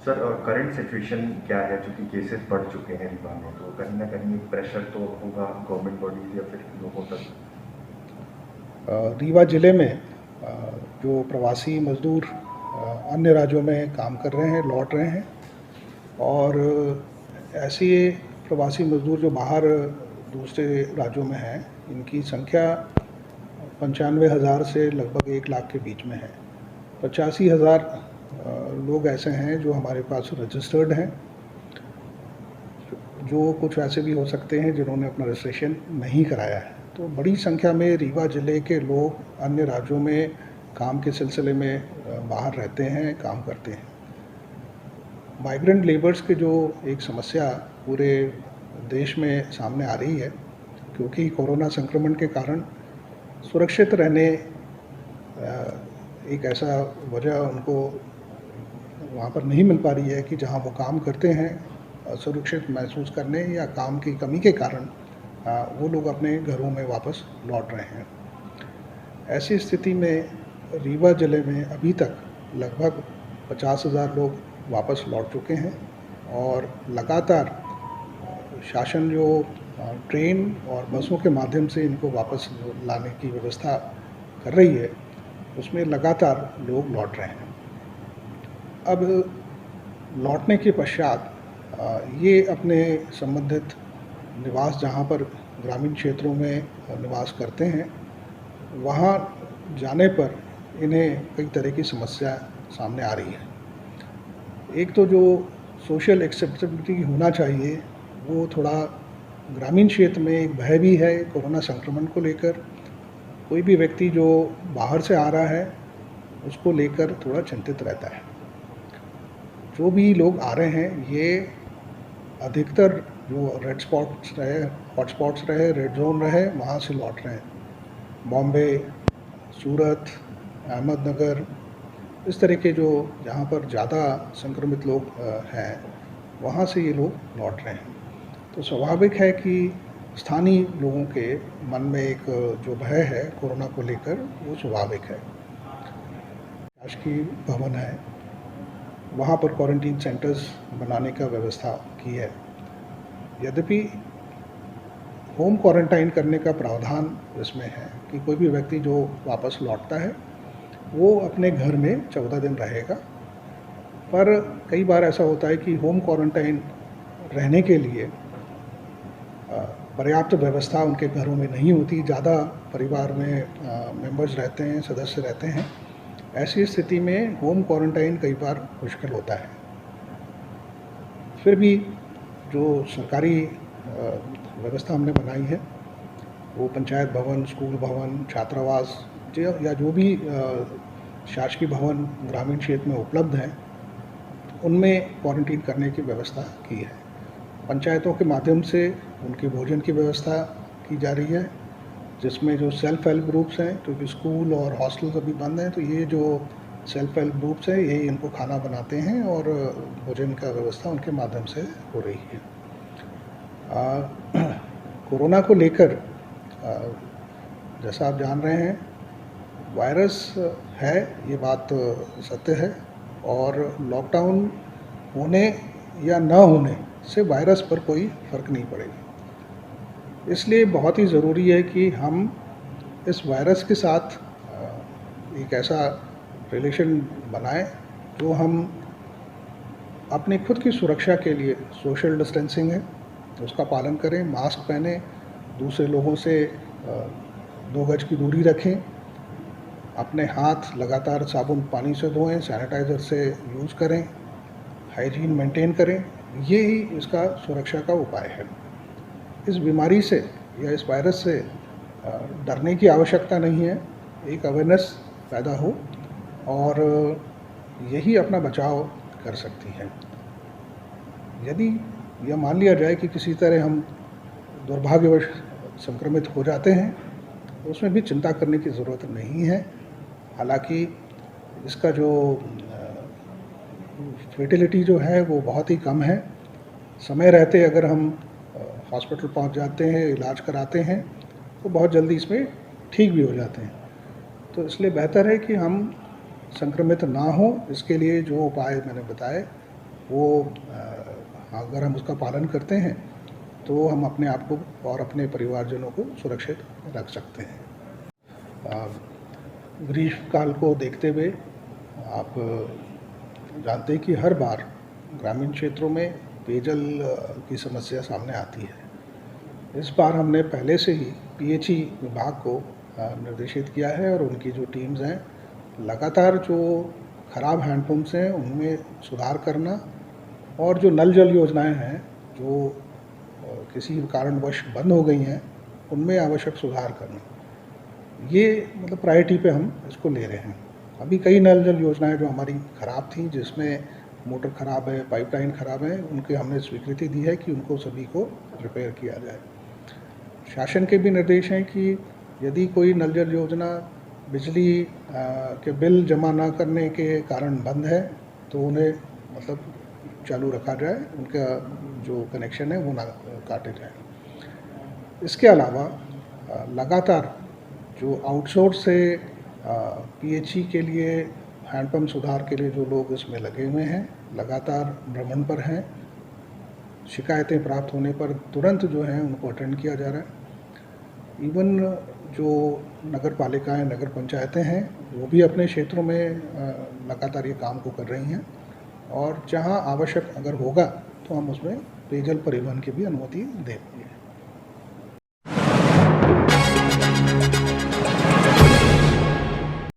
Sir current situation क्या है, चूँकि केसेस बढ़ चुके हैं रीवा में, तो कहीं न कहीं प्रेशर तो होगा गवर्नमेंट बॉडीज़ या फिर लोगों तक। रीवा ज़िले में जो प्रवासी मज़दूर अन्य राज्यों में काम कर रहे हैं, लौट रहे हैं, और ऐसे प्रवासी मज़दूर जो बाहर दूसरे राज्यों में हैं, इनकी संख्या 95,000 से लगभग 1 लाख के बीच में है। 85,000 लोग ऐसे हैं जो हमारे पास रजिस्टर्ड हैं, जो कुछ ऐसे भी हो सकते हैं जिन्होंने अपना रजिस्ट्रेशन नहीं कराया है। तो बड़ी संख्या में रीवा ज़िले के लोग अन्य राज्यों में काम के सिलसिले में बाहर रहते हैं, काम करते हैं। माइग्रेंट लेबर्स की जो एक समस्या पूरे देश में सामने आ रही है, क्योंकि कोरोना संक्रमण के कारण सुरक्षित रहने एक ऐसा वजह उनको वहाँ पर नहीं मिल पा रही है कि जहाँ वो काम करते हैं सुरक्षित महसूस करने या काम की कमी के कारण वो लोग अपने घरों में वापस लौट रहे हैं। ऐसी स्थिति में रीवा ज़िले में अभी तक लगभग 50,000 लोग वापस लौट चुके हैं, और लगातार शासन जो ट्रेन और बसों के माध्यम से इनको वापस लाने की व्यवस्था कर रही है, उसमें लगातार लोग लौट रहे हैं। अब लौटने के पश्चात ये अपने संबंधित निवास, जहाँ पर ग्रामीण क्षेत्रों में निवास करते हैं, वहाँ जाने पर इन्हें कई तरह की समस्या सामने आ रही है। एक तो जो सोशल एक्सेप्टेबिलिटी होना चाहिए, वो थोड़ा ग्रामीण क्षेत्र में एक भय भी है कोरोना संक्रमण को लेकर। कोई भी व्यक्ति जो बाहर से आ रहा है, उसको लेकर थोड़ा चिंतित रहता है। जो भी लोग आ रहे हैं, ये अधिकतर जो रेड स्पॉट्स रहे, हॉटस्पॉट्स रहे, रेड जोन रहे, वहाँ से लौट रहे हैं। बॉम्बे, सूरत, अहमदनगर, इस तरह के जो जहाँ पर ज़्यादा संक्रमित लोग हैं, वहाँ से ये लोग लौट रहे हैं। तो स्वाभाविक है कि स्थानीय लोगों के मन में एक जो भय है कोरोना को लेकर, वो स्वाभाविक है। शासकीय भवन है, वहाँ पर क्वारंटीन सेंटर्स बनाने का व्यवस्था की है। यद्यपि होम क्वारंटाइन करने का प्रावधान इसमें है कि कोई भी व्यक्ति जो वापस लौटता है, वो अपने घर में 14 दिन रहेगा। पर कई बार ऐसा होता है कि होम क्वारंटाइन रहने के लिए पर्याप्त व्यवस्था उनके घरों में नहीं होती। ज़्यादा परिवार में मेंबर्स रहते हैं, सदस्य रहते हैं। ऐसी स्थिति में होम क्वारंटाइन कई बार मुश्किल होता है। फिर भी जो सरकारी व्यवस्था हमने बनाई है, वो पंचायत भवन, स्कूल भवन, छात्रावास या जो भी शासकीय भवन ग्रामीण क्षेत्र में उपलब्ध हैं, उनमें क्वारंटीन करने की व्यवस्था की है। पंचायतों के माध्यम से उनके भोजन की व्यवस्था की जा रही है, जिसमें जो सेल्फ हेल्प ग्रुप्स हैं, क्योंकि स्कूल और हॉस्टल्स अभी बंद हैं, तो ये जो सेल्फ हेल्प ग्रुप्स हैं, ये इनको खाना बनाते हैं और भोजन का व्यवस्था उनके माध्यम से हो रही है। कोरोना को लेकर जैसा आप जान रहे हैं, वायरस है, ये बात सत्य है, और लॉकडाउन होने या न होने से वायरस पर कोई फ़र्क नहीं पड़ेगा। इसलिए बहुत ही ज़रूरी है कि हम इस वायरस के साथ एक ऐसा रिलेशन बनाएं जो हम अपने खुद की सुरक्षा के लिए, सोशल डिस्टेंसिंग है उसका पालन करें, मास्क पहने, दूसरे लोगों से 2 गज की दूरी रखें, अपने हाथ लगातार साबुन पानी से धोएं, सैनिटाइज़र से यूज़ करें, हाइजीन मेंटेन करें। ये ही इसका सुरक्षा का उपाय है। इस बीमारी से या इस वायरस से डरने की आवश्यकता नहीं है। एक अवेयरनेस पैदा हो, और यही अपना बचाव कर सकती हैं। यदि यह मान लिया जाए कि किसी तरह हम दुर्भाग्यवश संक्रमित हो जाते हैं, तो उसमें भी चिंता करने की ज़रूरत नहीं है। हालांकि इसका जो फेटिलिटी जो है वो बहुत ही कम है। समय रहते अगर हम हॉस्पिटल पहुंच जाते हैं, इलाज कराते हैं, तो बहुत जल्दी इसमें ठीक भी हो जाते हैं। तो इसलिए बेहतर है कि हम संक्रमित ना हो, इसके लिए जो उपाय मैंने बताए वो अगर हम उसका पालन करते हैं तो हम अपने आप को और अपने परिवारजनों को सुरक्षित रख सकते हैं। ग्रीष्मकाल को देखते हुए आप जानते हैं कि हर बार ग्रामीण क्षेत्रों में पेयजल की समस्या सामने आती है। इस बार हमने पहले से ही पीएचई विभाग को निर्देशित किया है और उनकी जो टीम्स हैं लगातार जो खराब हैंडपम्प्स हैं उनमें सुधार करना और जो नल जल योजनाएं हैं जो किसी कारणवश बंद हो गई हैं उनमें आवश्यक सुधार करना, ये मतलब प्रायोरिटी पे हम इसको ले रहे हैं। अभी कई नल जल योजनाएं जो हमारी ख़राब थी, जिसमें मोटर ख़राब है, पाइपलाइन ख़राब है, उनके हमने स्वीकृति दी है कि उनको सभी को रिपेयर किया जाए। शासन के भी निर्देश हैं कि यदि कोई नल जल योजना बिजली के बिल जमा ना करने के कारण बंद है तो उन्हें मतलब चालू रखा जाए, उनका जो कनेक्शन है वो ना काटे जाए। इसके अलावा लगातार जो आउटसोर्स से पीएचई के लिए हैंडपम्प सुधार के लिए जो लोग इसमें लगे हुए हैं लगातार भ्रमण पर हैं। शिकायतें प्राप्त होने पर तुरंत जो है उनको अटेंड किया जा रहा है। इवन जो नगर पालिकाएँ, नगर पंचायतें हैं वो भी अपने क्षेत्रों में लगातार ये काम को कर रही हैं और जहां आवश्यक अगर होगा तो हम उसमें पेयजल परिवहन की भी अनुमति देंगे।